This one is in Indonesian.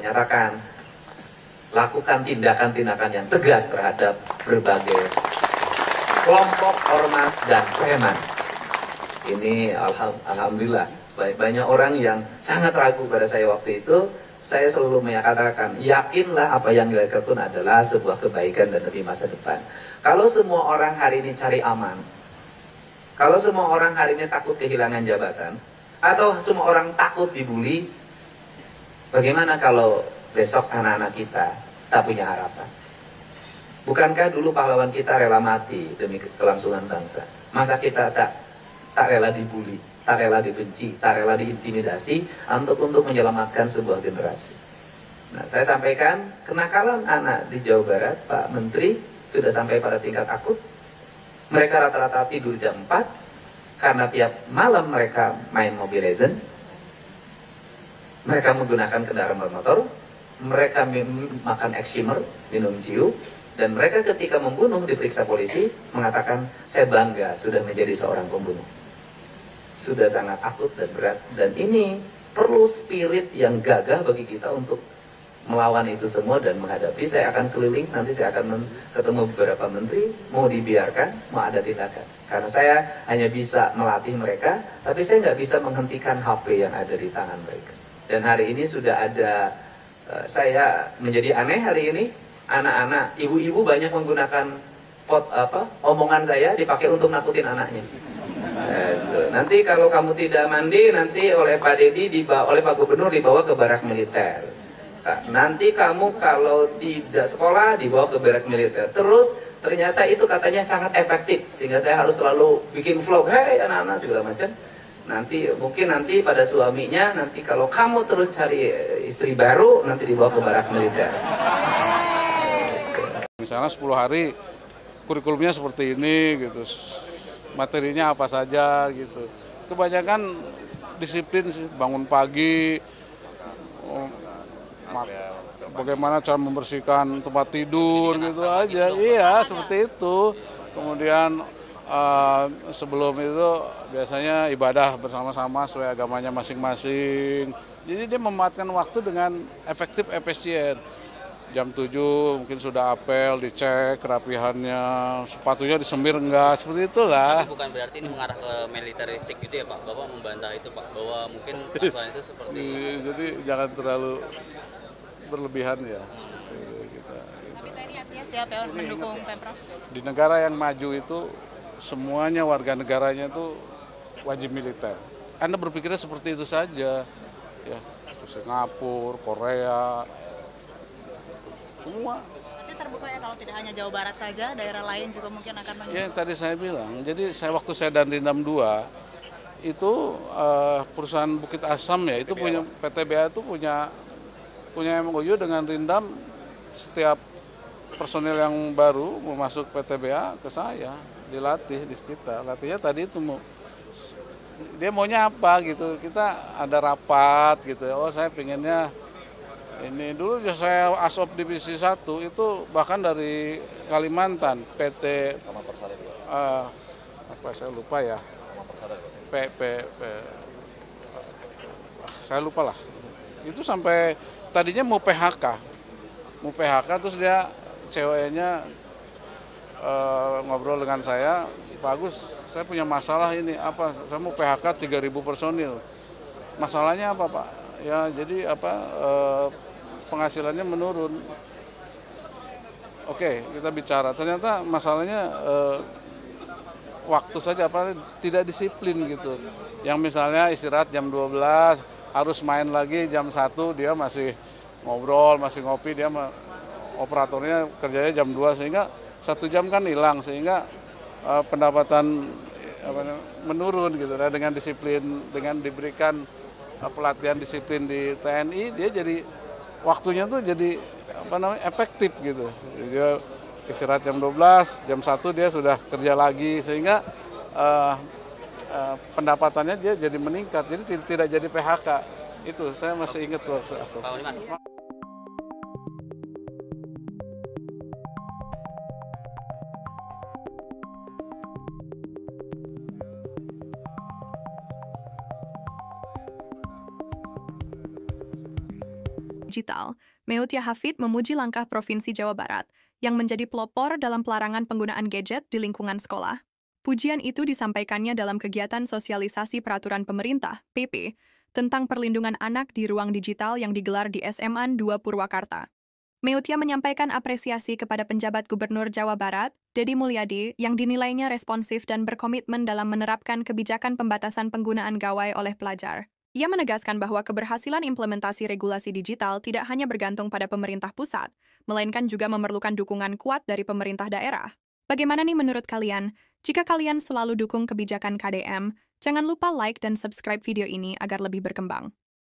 menyatakan lakukan tindakan-tindakan yang tegas terhadap berbagai kelompok ormas dan preman. Ini alhamdulillah banyak orang yang sangat ragu pada saya waktu itu. Saya selalu menyatakan, yakinlah apa yang dilakukan adalah sebuah kebaikan dan demi masa depan. Kalau semua orang hari ini cari aman, kalau semua orang hari ini takut kehilangan jabatan, atau semua orang takut dibully, bagaimana kalau besok anak-anak kita tak punya harapan? Bukankah dulu pahlawan kita rela mati demi kelangsungan bangsa? Masa kita tak rela dibully, tak rela dibenci, tak rela diintimidasi untuk menyelamatkan sebuah generasi? Nah, saya sampaikan kenakalan anak di Jawa Barat, Pak Menteri, sudah sampai pada tingkat akut. Mereka rata-rata tidur jam 4 karena tiap malam mereka main Mobile Legends. Mereka menggunakan kendaraan bermotor, mereka makan extremer, minum ciu, dan mereka ketika membunuh diperiksa polisi mengatakan, saya bangga sudah menjadi seorang pembunuh. Sudah sangat akut dan berat, dan ini perlu spirit yang gagah bagi kita untuk melawan itu semua dan menghadapi. Saya akan keliling, nanti saya akan ketemu beberapa menteri, mau dibiarkan, mau ada tindakan. Karena saya hanya bisa melatih mereka, tapi saya nggak bisa menghentikan HP yang ada di tangan mereka. Dan hari ini sudah ada, saya menjadi aneh hari ini, anak-anak, ibu-ibu banyak menggunakan omongan saya dipakai untuk nakutin anaknya. Nanti kalau kamu tidak mandi, nanti oleh Pak Dedi, oleh Pak Gubernur dibawa ke barak militer. Nanti kamu kalau tidak sekolah dibawa ke barak militer. Terus ternyata itu katanya sangat efektif, sehingga saya harus selalu bikin vlog, hei anak-anak segala macam. Nanti mungkin nanti pada suaminya, nanti kalau kamu terus cari istri baru, nanti dibawa ke barak militer. Misalnya 10 hari kurikulumnya seperti ini gitu, materinya apa saja gitu. Kebanyakan disiplin sih, bangun pagi, bagaimana cara membersihkan tempat tidur gitu aja. Iya, seperti itu. Kemudian sebelum itu biasanya ibadah bersama-sama sesuai agamanya masing-masing. Jadi dia memanfaatkan waktu dengan efektif, efisien. Jam 7 mungkin sudah apel, dicek kerapihannya, sepatunya disemir enggak, seperti itulah. Tapi bukan berarti ini mengarah ke militeristik gitu ya Pak? Bapak membantah itu Pak, bahwa mungkin pasukan itu seperti... Jadi jangan terlalu berlebihan ya. Tapi TNI artinya siap ya mendukung Pemprov? Di negara yang maju itu semuanya warga negaranya itu wajib militer. Anda berpikirnya seperti itu saja, ya, Singapura, Korea, semua. Tapi terbuka ya kalau tidak hanya Jawa Barat saja, daerah lain juga mungkin akan menyusul. Ya tadi saya bilang, jadi waktu saya dan Rindam 2 itu perusahaan Bukit Asam ya, itu punya PTBA itu punya MOU dengan Rindam, setiap personel yang baru mau masuk PTBA ke saya, dilatih di kita. Latihnya tadi itu dia maunya apa gitu, kita ada rapat gitu, oh saya pengennya ini. Dulu saya Asop Divisi 1 itu bahkan dari Kalimantan, PT apa saya lupa ya, saya lupa lah. Itu sampai tadinya mau PHK terus dia ceweknya ngobrol dengan saya, Pak Agus, saya punya masalah ini, apa? Saya mau PHK 3.000 personil. Masalahnya apa Pak? Ya jadi penghasilannya menurun. Oke, kita bicara. Ternyata masalahnya waktu saja, tidak disiplin gitu. Yang misalnya istirahat jam 12, harus main lagi jam 1, dia masih ngobrol, masih ngopi, dia operatornya kerjanya jam 2, sehingga 1 jam kan hilang, sehingga pendapatan menurun gitu. Nah, dengan disiplin, dengan diberikan pelatihan disiplin di TNI, dia jadi waktunya tuh jadi efektif gitu. Dia istirahat jam 12, jam 1 dia sudah kerja lagi, sehingga pendapatannya dia jadi meningkat. Jadi tidak jadi PHK. Itu saya masih ingat waktu Asop. digital, Meutia Hafid memuji langkah Provinsi Jawa Barat yang menjadi pelopor dalam pelarangan penggunaan gadget di lingkungan sekolah. Pujian itu disampaikannya dalam kegiatan sosialisasi peraturan pemerintah, PP, tentang perlindungan anak di ruang digital yang digelar di SMA 2 Purwakarta. Meutia menyampaikan apresiasi kepada penjabat Gubernur Jawa Barat, Deddy Mulyadi, yang dinilainya responsif dan berkomitmen dalam menerapkan kebijakan pembatasan penggunaan gawai oleh pelajar. Ia menegaskan bahwa keberhasilan implementasi regulasi digital tidak hanya bergantung pada pemerintah pusat, melainkan juga memerlukan dukungan kuat dari pemerintah daerah. Bagaimana nih menurut kalian? Jika kalian selalu dukung kebijakan KDM, jangan lupa like dan subscribe video ini agar lebih berkembang.